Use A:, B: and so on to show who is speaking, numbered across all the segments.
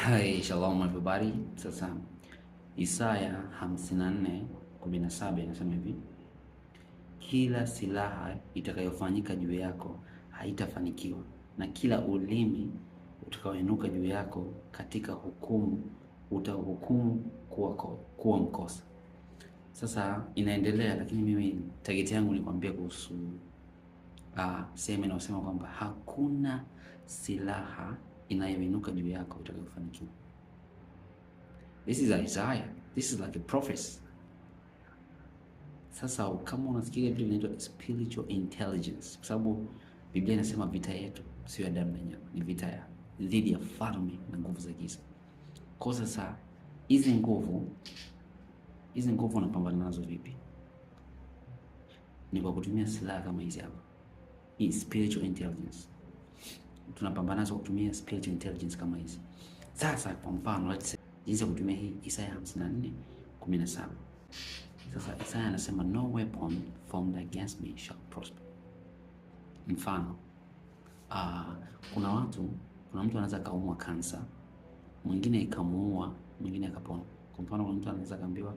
A: Hi, shalom everybody. Sasa Isaya 54:17 inasema hivi, kila silaha itakayofanyika juu yako haitafanikiwa, na kila ulimi utakaoinuka juu yako katika hukumu utahukumu kuwa mkosa. Sasa inaendelea, lakini mimi target yangu ni kuambia kuhusu sehemu inayosema kwamba hakuna silaha inayoinuka juu yako itakayofanikiwa. This is Isaiah. This is like a prophecy. Sasa kama unasikia vitu vinaitwa spiritual intelligence, kwa sababu Biblia inasema vita yetu sio ya damu na nyama, ni vita ya dhidi ya falme na nguvu za giza. Kwa sasa hizi nguvu unapambana nazo vipi? Ni kwa kutumia silaha kama hizi hapa. Hii spiritual intelligence. Tunapambana nazo kutumia spiritual intelligence kama hizi. Sasa kwa mfano, let's say jinsi ya kutumia hii Isaya 54:17. Sasa Isaya anasema no weapon formed against me shall prosper. Mfano, kuna mtu anaweza kaumwa kansa, mwingine ikamuua, mwingine akapona. Kwa mfano, kuna mtu anaweza kaambiwa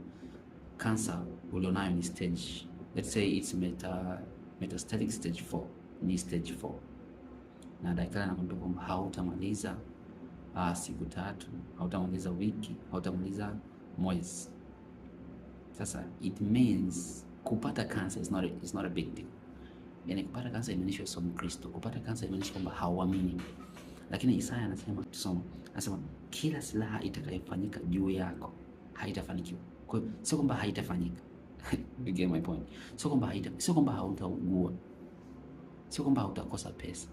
A: kansa ulionayo ni stage, let's say it's metastatic stage 4, ni stage 4. Na daktari anakuambia kwamba hautamaliza siku 3, hautamaliza wiki, hautamaliza mwezi. Sasa it means kupata cancer is not a big deal. Yani kupata cancer imaanisha sio Mkristo. Kupata cancer imaanisha kwamba hauamini. Lakini Isaya anasema kila silaha itakayofanyika juu yako haitafanikiwa. Kwa hiyo sio kwamba haitafanyika. You get my point. Sio kwamba hautaugua. Sio kwamba hautakosa pesa.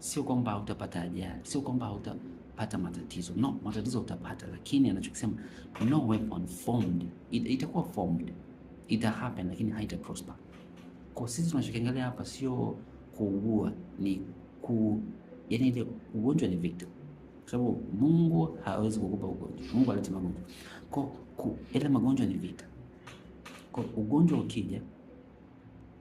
A: Sio kwamba hautapata ajali, sio kwamba hautapata matatizo. No, matatizo utapata, lakini anachokisema no weapon formed, itakuwa formed, ita happen, lakini haita prosper. Kwa sisi tunachokiangalia hapa sio kuugua, ni yani ile ugonjwa ni victim. Kwa sababu Mungu hawezi kukupa ugonjwa. Mungu aleta magonjwa. Kwa ile magonjwa ni vita. Kwa ugonjwa ukija,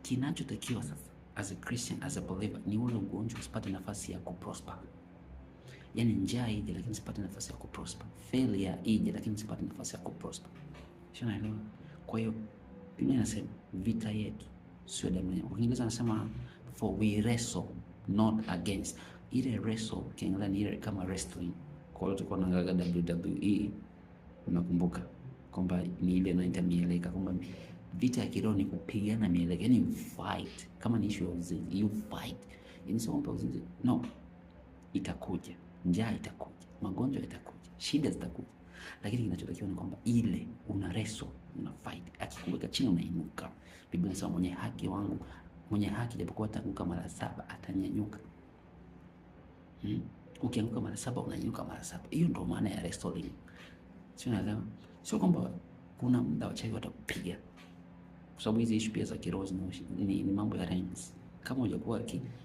A: kinachotakiwa sasa as a Christian, as a believer, ni ule ugonjwa usipate nafasi ya kuprosper. Yani njaa ije lakini usipate nafasi ya kuprosper. Failure ije lakini usipate nafasi ya kuprosper. Sio naelewa? Kwa hiyo Biblia inasema vita yetu sio damu na nyama. Kwa Kiingereza anasema for we wrestle not against. Ile wrestle kiangalia ni ile kama wrestling. Kwa hiyo tulikuwa tunaangalia WWE, unakumbuka kwamba ni ile inaita mieleka, kwamba vita ya kiroho ni kupigana mieleka, yani fight. Kama ni issue ya uzinzi, you fight. Yani sio kwamba uzinzi, no. Itakuja, njaa itakuja, magonjwa itakuja, shida zitakuja. Lakini kinachotakiwa ni kwamba ile una wrestle, una fight. Akikuweka chini unainuka. Biblia inasema mwenye haki japokuwa ataanguka mara 7 atanyanyuka. Ukianguka mara 7 unanyanyuka mara 7. Hiyo ndio maana ya wrestling. Sio naelewa? Sio kwamba kuna muda wachawi watakupiga. Kwa sababu hizi issue pia za kiroho ni mambo ya ranks. Kama hujakuwa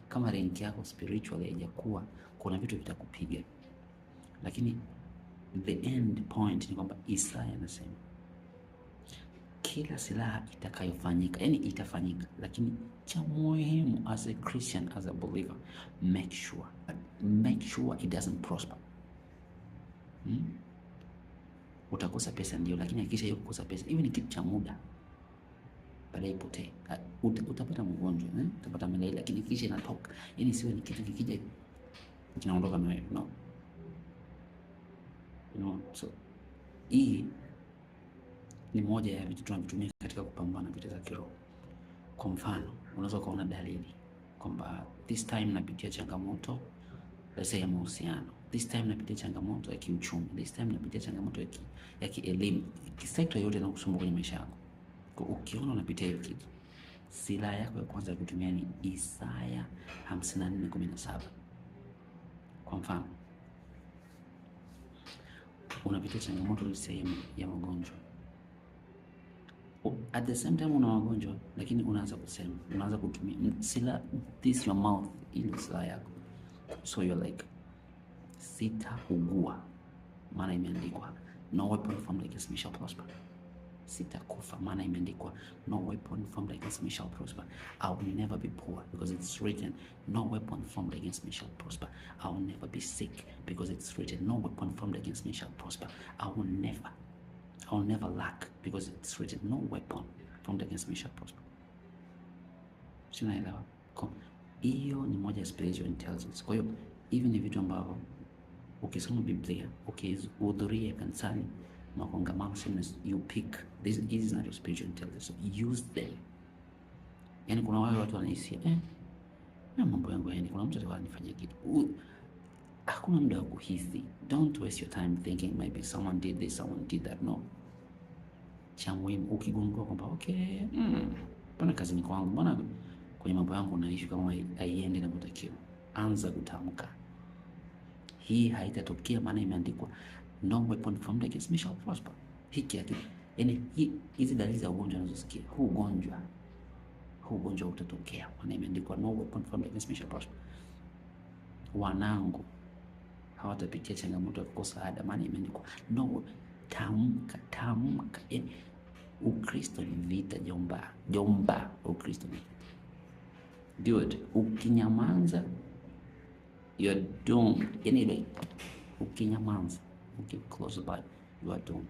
A: kama rank yako spiritually haijakuwa, kuna vitu vitakupiga. Lakini the end point ni kwamba Isaya anasema kila silaha itakayofanyika, yani itafanyika, lakini cha muhimu as a Christian, as a believer, make sure it doesn't prosper. Utakosa pesa ndio, lakini hakikisha hiyo kukosa pesa hivi ni kitu cha muda, baadaye ipotee. Utapata mgonjwa, utapata malaria, lakini kisha inatoka. Yani siwe ni kitu kikija kinaondoka na wewe, no. So hii ni moja ya vitu tunavitumia katika kupambana vita za kiroho. Kwa mfano, unaweza kuona dalili kwamba this time napitia changamoto, let's say ya mahusiano, this time napitia changamoto ya kiuchumi, this time napitia changamoto ya kielimu, kisekta yote inakusumbua kwenye maisha yako. Kwa ukiona unapitia hiyo kitu, silaha yako ya kwanza kutumia ni Isaya 54:17. Kwa mfano, unapitia changamoto ya magonjwa, at the same time una magonjwa, lakini unaanza kutumia silaha, this your mouth, ile silaha yako. So you're like, sitaugua, maana imeandikwa no weapon formed against me shall prosper. sitakufa, maana imeandikwa no weapon formed against me shall prosper. I will never be poor because it's written no weapon formed against me shall prosper. I will never be sick because it's written no weapon formed against me shall prosper. I will never lack because it's written no weapon formed against me shall prosper. Sinaelewa? Hiyo ni moja ya spiritual intelligence. Kwa hiyo hivi ni vitu ambavyo ukisoma Biblia, ukihudhuria kanisani, makongamano, you pick this is not your spiritual intelligence, so use them. Yani kuna wale watu wanahisi na mambo yangu, yani kuna mtu atakuwa anifanyia kitu. Hakuna muda wa kuhisi. Don't waste your time thinking maybe someone did this, someone did that. No. Cha muhimu ukigundua kwamba okay, mbona kazini kwangu, mbona kwenye mambo yangu naishi kama haiendi inavyotakiwa, anza kutamka hii haitatokea, maana imeandikwa no weapon formed against me shall prosper. Hiki akili, yani hizi dalili za ugonjwa unazosikia, huu ugonjwa utatokea, maana imeandikwa no weapon formed against me shall prosper. Wanangu hawatapitia changamoto ya kukosa ada, maana imeandikwa no. Tamka. Ukristo ni vita, jomba. Ukristo ni vita. Dude, ukinyamaza you're doomed. Yani ukinyamaza, close the Bible, you are doomed.